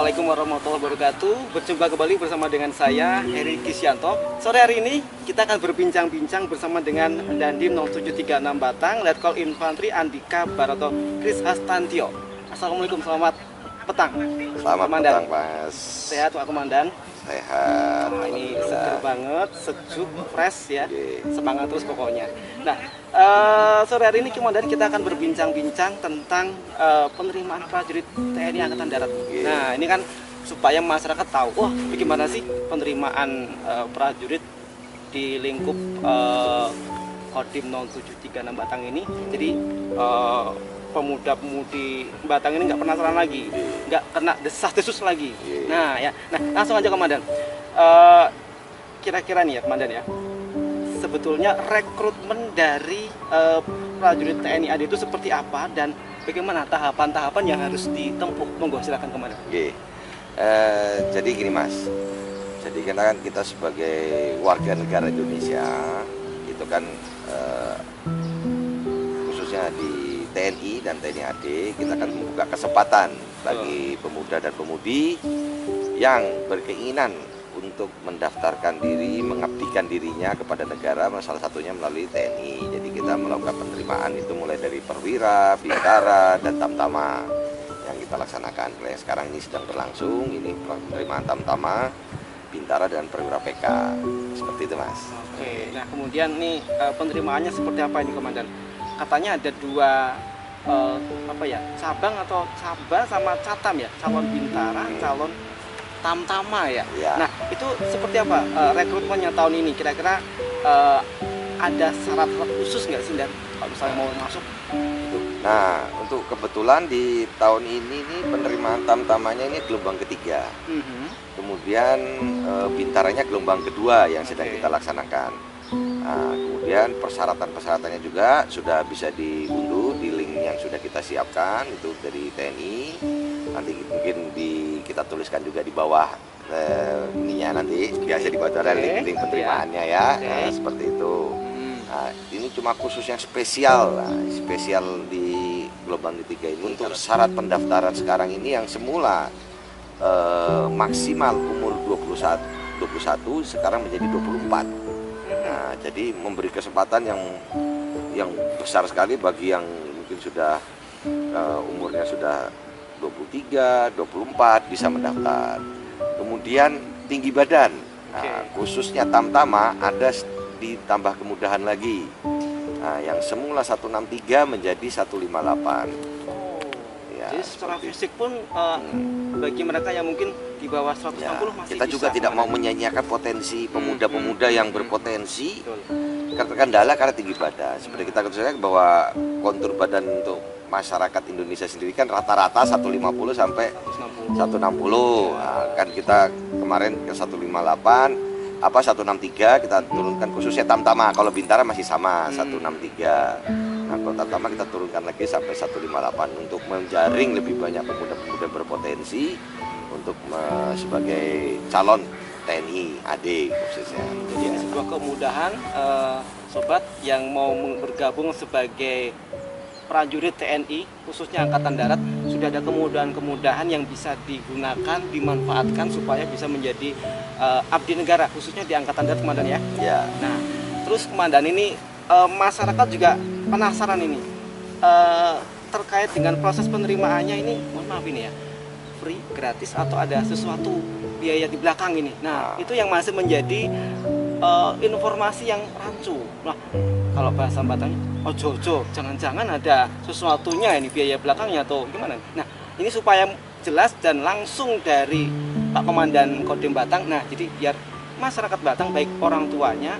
Assalamualaikum warahmatullahi wabarakatuh. Berjumpa kembali bersama dengan saya, Heri Kisyanto. Sore hari ini kita akan berbincang-bincang bersama dengan Dandim 0736 Batang, Letkol Infantri Andika Barato Kris Hastantio. Assalamualaikum, selamat petang. Selamat Komandan. petang, Mas. Sehat Pak Komandan? Sehat. Nah, ini seger banget, sejuk, fresh ya. Semangat terus pokoknya. Nah, sore hari ini Komandan kita akan berbincang-bincang tentang penerimaan prajurit TNI Angkatan Darat. Nah, ini kan supaya masyarakat tahu, wah bagaimana sih penerimaan prajurit di lingkup Kodim 0736 Batang ini. Jadi pemuda-pemudi Batang ini nggak penasaran lagi, nggak kena desas-desus lagi. Nah ya, nah langsung aja Komandan. Kira-kira nih ya Komandan ya, sebetulnya rekrutmen dari prajurit TNI AD itu seperti apa dan bagaimana tahapan-tahapan yang harus ditempuh? Monggo silakan Komandan. Jadi gini Mas, jadi kita sebagai warga negara Indonesia itu kan khususnya di TNI dan TNI AD kita akan membuka kesempatan bagi pemuda dan pemudi yang berkeinginan untuk mendaftarkan diri, mengabdikan dirinya kepada negara, salah satunya melalui TNI. Jadi kita melakukan penerimaan itu mulai dari perwira, bintara, dan tamtama yang kita laksanakan. Yang sekarang ini sedang berlangsung, ini penerimaan tamtama, bintara, dan perwira PK. Seperti itu Mas. Oke, nah kemudian nih penerimaannya seperti apa ini Komandan? Katanya ada dua cabang atau cabang sama catam ya, calon bintara, calon tamtama ya. Nah itu seperti apa rekrutmennya tahun ini? Kira-kira ada syarat khusus nggak sih dan kalau misalnya mau masuk? Nah untuk kebetulan di tahun ini nih penerimaan tamtamanya ini gelombang ketiga. Kemudian bintaranya gelombang kedua yang sedang kita laksanakan. Nah, kemudian persyaratan-persyaratannya juga sudah bisa diunduh di link yang sudah kita siapkan itu dari TNI. Nanti mungkin kita tuliskan juga di bawah ininya nanti biasa dibaca link penerimaannya ya. Nah, seperti itu. Nah, ini cuma khusus yang spesial, spesial di gelombang ketiga ini. Untuk syarat pendaftaran sekarang ini yang semula maksimal umur 21 sekarang menjadi 24. Nah, jadi memberi kesempatan yang besar sekali bagi yang mungkin sudah umurnya sudah 23, 24 bisa mendaftar. Kemudian tinggi badan. Nah, khususnya tamtama ada ditambah kemudahan lagi. Nah, yang semula 163 menjadi 158. Jadi secara fisik pun bagi mereka yang mungkin di bawah 160 masih kita bisa. juga tidak mau menyanyiakan potensi pemuda-pemuda yang berpotensi terkendala karena tinggi badan. Seperti kita katakan bahwa kontur badan untuk masyarakat Indonesia sendiri kan rata-rata 150 sampai 160. Nah, kan kita kemarin ke 158 163 kita turunkan khususnya tamtama. Kalau bintara masih sama 163. Nah, kalau tamtama kita turunkan lagi sampai 158 untuk menjaring lebih banyak pemuda-pemuda berpotensi untuk sebagai calon TNI AD khususnya. Jadi sebuah kemudahan sobat yang mau bergabung sebagai prajurit TNI khususnya Angkatan Darat sudah ada kemudahan-kemudahan yang bisa digunakan, dimanfaatkan supaya bisa menjadi abdi negara khususnya di Angkatan Darat Komandan ya. Nah, terus Komandan ini masyarakat juga penasaran ini terkait dengan proses penerimaannya ini, mohon maaf ini ya, free, gratis atau ada sesuatu biaya di belakang ini. Nah, itu yang masih menjadi informasi yang rancu. Nah, kalau bahasa Batangnya, ojo-ojo, jangan-jangan ada sesuatunya ini biaya belakangnya atau gimana? Nah, ini supaya jelas dan langsung dari Pak Komandan Kodim Batang. Nah, jadi biar masyarakat Batang baik orang tuanya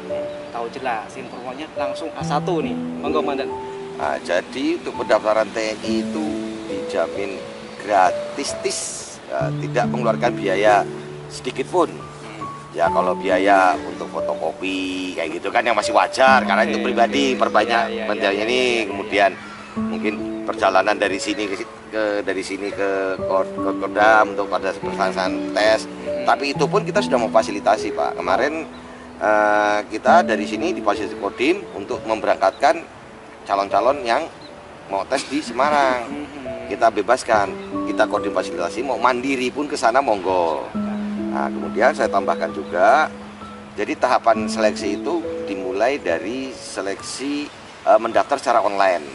tahu jelas informasinya langsung A1 nih, Monggo Komandan. Nah, jadi untuk pendaftaran TNI itu dijamin gratis, tidak mengeluarkan biaya sedikit pun. Ya kalau biaya untuk fotokopi kayak gitu kan yang masih wajar karena itu pribadi perbanyak menjalani ini. Kemudian mungkin perjalanan dari sini ke Kodam untuk pada pelaksanaan tes. Tapi itu pun kita sudah memfasilitasi Pak. Kemarin kita dari sini di fasilitasi Kodim untuk memberangkatkan calon-calon yang mau tes di Semarang, kita bebaskan, kita koordinasi fasilitasi, mau mandiri pun ke sana monggo. Nah, kemudian saya tambahkan juga, jadi tahapan seleksi itu dimulai dari seleksi mendaftar secara online.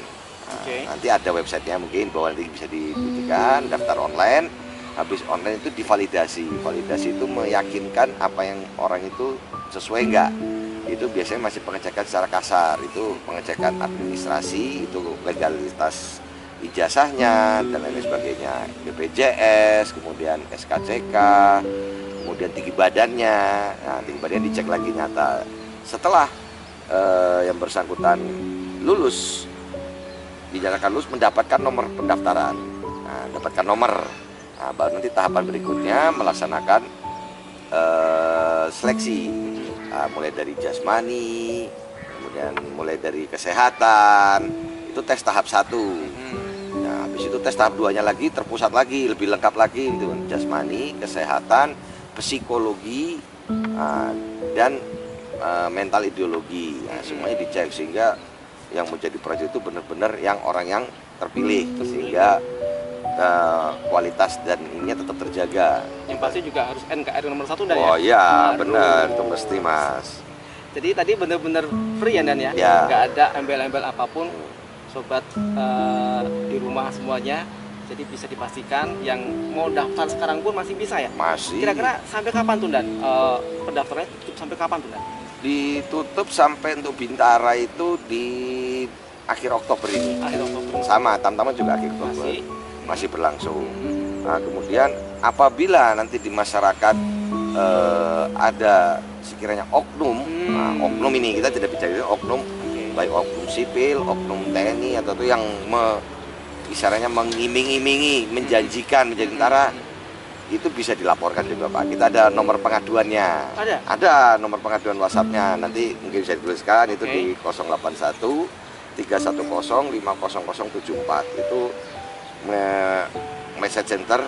Nah, nanti ada websitenya mungkin bahwa nanti bisa dibuktikan, daftar online. Habis online itu divalidasi. Validasi itu meyakinkan apa yang orang itu sesuai enggak. Itu biasanya masih pengecekan secara kasar, itu pengecekan administrasi, itu legalitas ijazahnya dan lain sebagainya, BPJS, kemudian SKCK, kemudian tinggi badannya. Nah, tinggi badannya dicek lagi nyata. Setelah yang bersangkutan lulus, dinyatakan lulus, mendapatkan nomor pendaftaran. Nah, dapatkan nomor. Nah, baru nanti tahapan berikutnya melaksanakan seleksi. Nah, mulai dari jasmani, kemudian mulai dari kesehatan, itu tes tahap 1. Nah, habis itu tes tahap 2-nya lagi, terpusat lagi, lebih lengkap lagi, itu jasmani, kesehatan, psikologi, dan mental ideologi. Nah, semuanya dicek sehingga yang menjadi prajurit itu benar-benar yang orang yang terpilih, sehingga kualitas dan ininya tetap terjaga. Yang pasti juga harus NKRI nomor 1 dan oh ya, benar, itu mesti Mas. Jadi tadi benar-benar free ya Dan ya, nggak ada embel-embel apapun, sobat di rumah semuanya. Jadi bisa dipastikan yang mau daftar sekarang pun masih bisa ya? Masih. Kira-kira sampai kapan tuh Dan? Pendaftarannya tutup sampai kapan tuh Dan? Ditutup sampai untuk Bintara itu di akhir Oktober ini. Akhir Oktober. Sama, Tamtama juga akhir Oktober. Masih berlangsung. Nah, kemudian apabila nanti di masyarakat ada sekiranya oknum, nah, oknum ini kita tidak bicara oknum, baik oknum sipil, oknum TNI atau itu yang istilahnya mengiming-imingi, menjanjikan menjadi tentara, itu bisa dilaporkan juga Pak. Kita ada nomor pengaduannya. Ada nomor pengaduan WhatsApp-nya. Nanti mungkin bisa dituliskan itu di 081 310 50074. Itu message center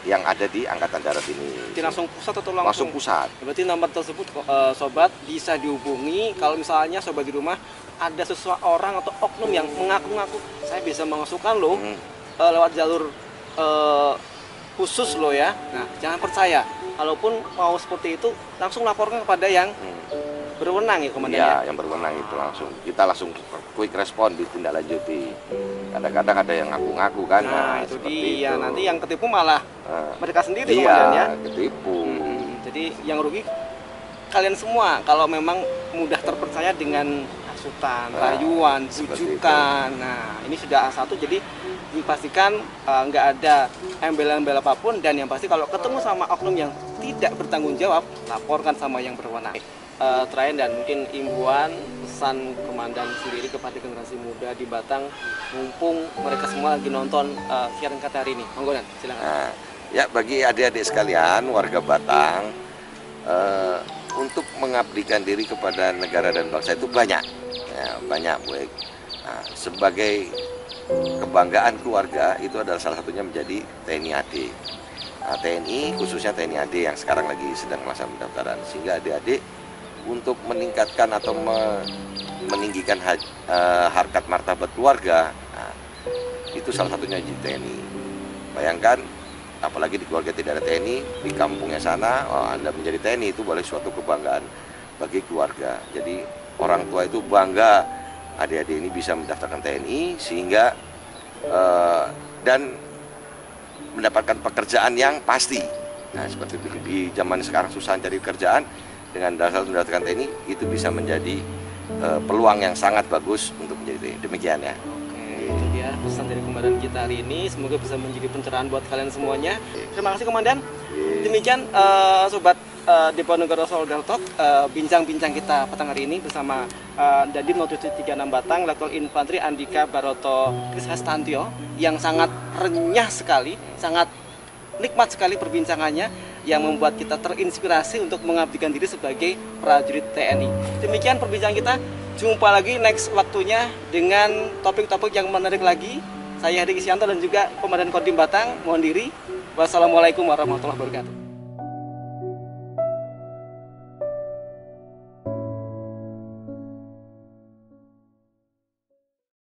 yang ada di Angkatan Darat ini. Jadi langsung pusat atau langsung pusat? Berarti nomor tersebut sobat bisa dihubungi kalau misalnya sobat di rumah ada seseorang atau oknum yang mengaku-ngaku saya bisa memasukkan loh lewat jalur khusus loh ya. Nah, jangan percaya. Kalaupun mau seperti itu langsung laporkan kepada yang berwenang ya Komandan. Iya, yang berwenang itu langsung. Kita langsung quick respon ditindaklanjuti. Kadang-kadang ada yang ngaku-ngaku kan. Nah, itu dia. Itu. Nanti yang ketipu malah mereka sendiri Komandan ya. Ketipu. Jadi yang rugi kalian semua kalau memang mudah terpercaya dengan hasutan, rayuan, bujukan. Nah, ini sudah A1 jadi dipastikan nggak ada embel-embel apapun, dan yang pasti kalau ketemu sama oknum yang tidak bertanggung jawab, laporkan sama yang berwenang. Terakhir dan mungkin imbauan pesan Komandan sendiri kepada generasi muda di Batang, mumpung mereka semua lagi nonton siaran kita hari ini. Monggo Dan, silakan. Nah, ya bagi adik-adik sekalian warga Batang, untuk mengabdikan diri kepada negara dan bangsa itu banyak, ya, banyak baik. Nah, sebagai kebanggaan keluarga itu adalah salah satunya menjadi TNI AD. Nah, TNI khususnya TNI AD yang sekarang lagi sedang melaksanakan pendaftaran, sehingga adik-adik untuk meningkatkan atau meninggikan harkat martabat keluarga, nah, itu salah satunya di TNI. Bayangkan, apalagi di keluarga tidak ada TNI, di kampungnya sana, Anda menjadi TNI itu boleh suatu kebanggaan bagi keluarga. Jadi orang tua itu bangga adik-adik ini bisa mendaftarkan TNI sehingga dan mendapatkan pekerjaan yang pasti. Nah, seperti itu di zaman sekarang susah cari kerjaan, dengan dasar mendaftarkan TNI itu bisa menjadi peluang yang sangat bagus untuk menjadi TNI. Demikian ya. Itu dia pesan dari Komandan kita hari ini. Semoga bisa menjadi pencerahan buat kalian semuanya. Terima kasih Komandan. Demikian sobat Diponegoro Soldier Talk, bincang-bincang kita petang hari ini bersama Dandim 3736 Batang, Letkol Infantri Andika Baroto Krishastantio, yang sangat renyah sekali, sangat nikmat sekali perbincangannya, yang membuat kita terinspirasi untuk mengabdikan diri sebagai prajurit TNI. Demikian perbincangan kita. Jumpa lagi next waktunya dengan topik-topik yang menarik lagi. Saya Heri Kisyanto dan juga Komandan Kodim Batang mohon diri. Wassalamualaikum warahmatullahi wabarakatuh.